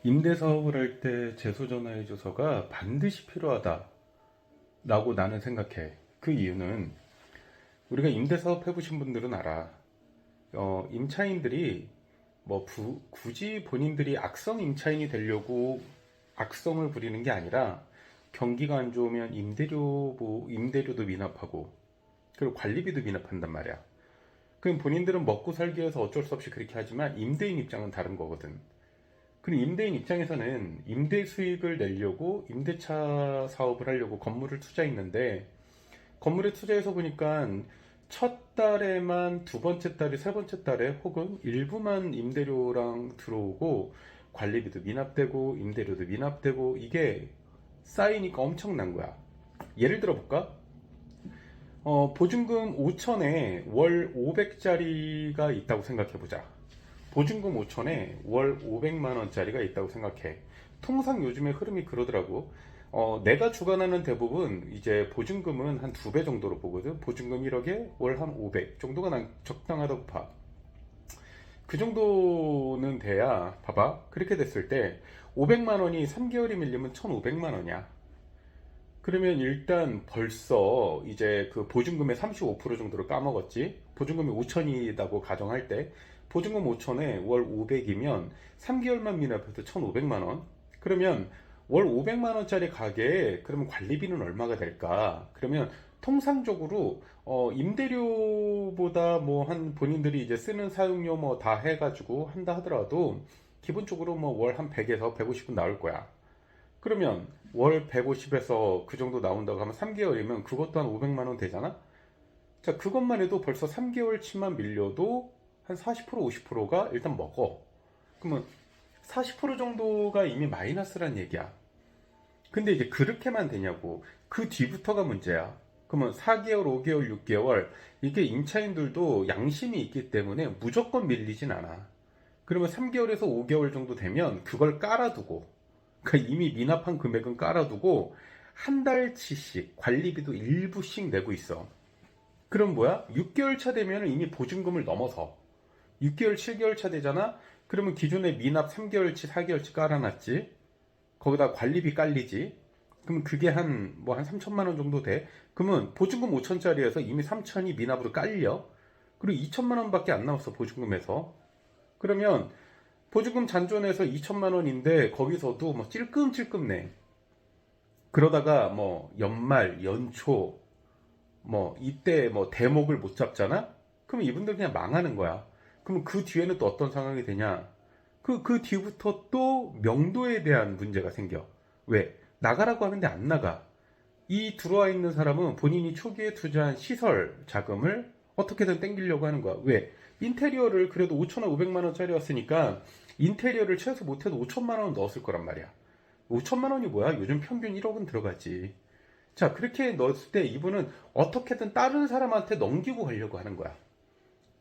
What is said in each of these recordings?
임대 사업을 할 때 제소전화해줘서가 반드시 필요하다라고 나는 생각해. 그 이유는 우리가 임대 사업 해보신 분들은 알아. 임차인들이 굳이 본인들이 악성 임차인이 되려고 악성을 부리는 게 아니라 경기가 안 좋으면 임대료도 미납하고 그리고 관리비도 미납한단 말이야. 그럼 본인들은 먹고 살기 위해서 어쩔 수 없이 그렇게 하지만 임대인 입장은 다른 거거든. 그럼 임대인 입장에서는 임대 수익을 내려고 임대차 사업을 하려고 건물을 투자했는데 건물에 투자해서 보니까 첫 달에만 두 번째 달에 세 번째 달에 혹은 일부만 임대료랑 들어오고 관리비도 미납되고 임대료도 미납되고 이게 쌓이니까 엄청난 거야. 예를 들어 볼까? 보증금 5천에 월 500짜리가 있다고 생각해 보자. 보증금 5천에 월 500만 원짜리가 있다고 생각해. 통상 요즘의 흐름이 그러더라고. 내가 주관하는 대부분 이제 보증금은 한 두 배 정도로 보거든. 보증금 1억에 월 한 500 정도가 난 적당하다고 봐. 그 정도는 돼야, 봐봐. 그렇게 됐을 때 500만 원이 3개월이 밀리면 1,500만 원이야. 그러면 일단 벌써 이제 그 보증금의 35% 정도를 까먹었지. 보증금이 5천이라고 가정할 때 보증금 5천에 월 500이면 3개월만 미납해도 1,500만 원. 그러면 월 500만 원짜리 가게에 그러면 관리비는 얼마가 될까? 그러면 통상적으로 임대료보다 뭐 한 본인들이 이제 쓰는 사용료 뭐 다 해가지고 한다 하더라도 기본적으로 뭐 월 한 100에서 150은 나올 거야. 그러면 월 150에서 그 정도 나온다고 하면 3개월이면 그것도 한 500만 원 되잖아? 자, 그것만 해도 벌써 3개월치만 밀려도 한 40%, 50%가 일단 먹어. 그러면 40% 정도가 이미 마이너스란 얘기야. 근데 이제 그렇게만 되냐고. 그 뒤부터가 문제야. 그러면 4개월, 5개월, 6개월 이게 임차인들도 양심이 있기 때문에 무조건 밀리진 않아. 그러면 3개월에서 5개월 정도 되면 그걸 깔아두고 그러니까 이미 미납한 금액은 깔아두고 한 달치씩 관리비도 일부씩 내고 있어. 그럼 뭐야? 6개월 차 되면 이미 보증금을 넘어서 6개월, 7개월 차 되잖아? 그러면 기존에 미납 3개월치, 4개월치 깔아놨지? 거기다 관리비 깔리지? 그럼 그게 한 3천만 원 정도 돼? 그러면 보증금 5천짜리에서 이미 3천이 미납으로 깔려? 그리고 2천만 원밖에 안 남았어, 보증금에서. 그러면 보증금 잔존해서 2천만 원인데 거기서도 뭐 찔끔찔끔 내. 그러다가 뭐 연말, 연초, 뭐 이때 뭐 대목을 못 잡잖아? 그럼 이분들 그냥 망하는 거야. 그럼 그 뒤에는 또 어떤 상황이 되냐? 그 뒤부터 또 명도에 대한 문제가 생겨. 왜? 나가라고 하는데 안 나가. 이 들어와 있는 사람은 본인이 초기에 투자한 시설 자금을 어떻게든 땡기려고 하는 거야. 왜? 인테리어를 그래도 5천원, 500만 원짜리였으니까 인테리어를 최소 못해도 5천만 원 넣었을 거란 말이야. 5천만 원이 뭐야? 요즘 평균 1억은 들어가지. 자, 그렇게 넣었을 때 이분은 어떻게든 다른 사람한테 넘기고 가려고 하는 거야.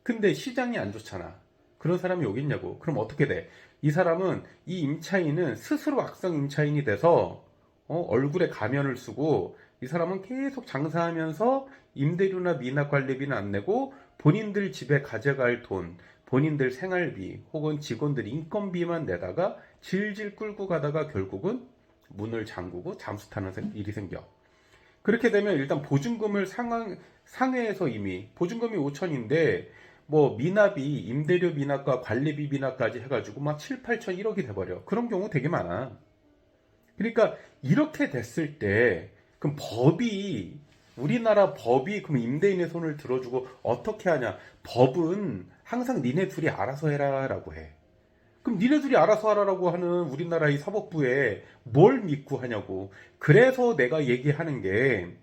근데 시장이 안 좋잖아. 그런 사람이 여기 있냐고. 그럼 어떻게 돼? 이 사람은, 이 임차인은 스스로 악성 임차인이 돼서 얼굴에 가면을 쓰고 이 사람은 계속 장사하면서 임대료나 미납 관리비는 안 내고 본인들 집에 가져갈 돈, 본인들 생활비 혹은 직원들 인건비만 내다가 질질 끌고 가다가 결국은 문을 잠그고 잠수 타는 일이 생겨. 그렇게 되면 일단 보증금을 상회해서 이미 보증금이 5천인데 뭐 미납이 임대료 미납과 관리비 미납까지 해가지고 막 7, 8천, 1억이 돼버려. 그런 경우 되게 많아. 그러니까 이렇게 됐을 때 그럼 우리나라 법이 그럼 임대인의 손을 들어주고 어떻게 하냐? 법은 항상 니네 둘이 알아서 해라라고 해. 그럼 니네 둘이 알아서 하라고 하는 우리나라의 사법부에 뭘 믿고 하냐고. 그래서 내가 얘기하는 게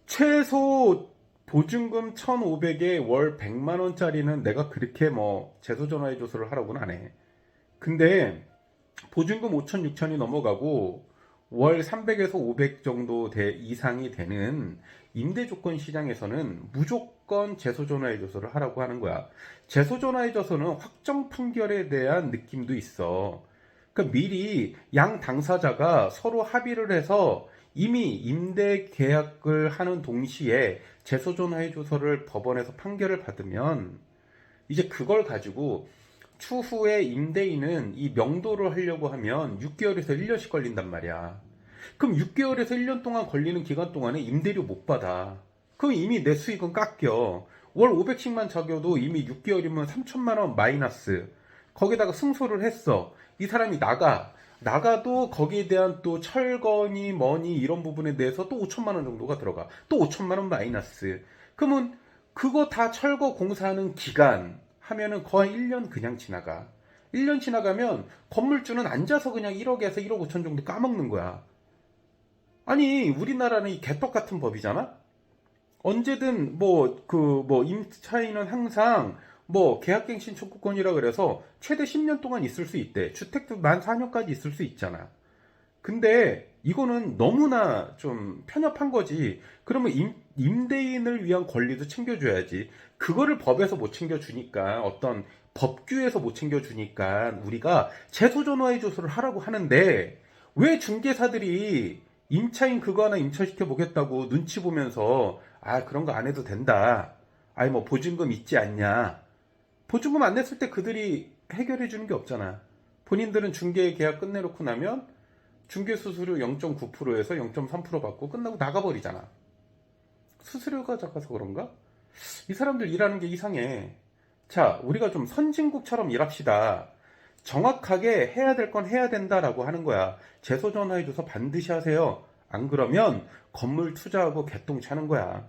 최소 보증금 1,500에 월 100만 원짜리는 내가 그렇게 뭐 제소전화해 조서를 하라고는 안 해. 근데 보증금 5천, 6천이 넘어가고 월 300에서 500 정도 이상이 되는 임대조건 시장에서는 무조건 제소전화해 조서를 하라고 하는 거야. 제소전화해 조서는 확정 판결에 대한 느낌도 있어. 그러니까 미리 양 당사자가 서로 합의를 해서 이미 임대 계약을 하는 동시에 제소전화해 조서를 법원에서 판결을 받으면 이제 그걸 가지고 추후에 임대인은 이 명도를 하려고 하면 6개월에서 1년씩 걸린단 말이야. 그럼 6개월에서 1년 동안 걸리는 기간 동안에 임대료 못 받아. 그럼 이미 내 수익은 깎여. 월 500씩만 적여도 이미 6개월이면 3천만 원 마이너스. 거기다가 승소를 했어. 이 사람이 나가도 거기에 대한 또 철거니 뭐니 이런 부분에 대해서 또 5천만 원 정도가 들어가. 또 5천만 원 마이너스. 그러면 그거 다 철거 공사하는 기간 하면은 거의 1년 그냥 지나가. 1년 지나가면 건물주는 앉아서 그냥 1억에서 1억 5천 정도 까먹는 거야. 아니, 우리나라는 이 개떡 같은 법이잖아? 언제든 임차인은 항상 계약갱신 청구권이라 그래서 최대 10년 동안 있을 수 있대. 주택도 만 4년까지 있을 수 있잖아. 근데 이거는 너무나 좀 편협한 거지. 그러면 임대인을 위한 권리도 챙겨줘야지. 그거를 법에서 못 챙겨주니까, 어떤 법규에서 못 챙겨주니까 우리가 재소전화의 조소를 하라고 하는데, 왜 중개사들이 임차인 그거 하나 임차시켜 보겠다고 눈치 보면서 그런 거 안 해도 된다. 아니 뭐 보증금 있지 않냐. 보증금 안 냈을 때 그들이 해결해 주는 게 없잖아. 본인들은 중개 계약 끝내놓고 나면 중개 수수료 0.9%에서 0.3% 받고 끝나고 나가버리잖아. 수수료가 작아서 그런가? 이 사람들 일하는 게 이상해. 자, 우리가 좀 선진국처럼 일합시다. 정확하게 해야 될 건 해야 된다라고 하는 거야. 재소전화해줘서 반드시 하세요. 안 그러면 건물 투자하고 개똥 차는 거야.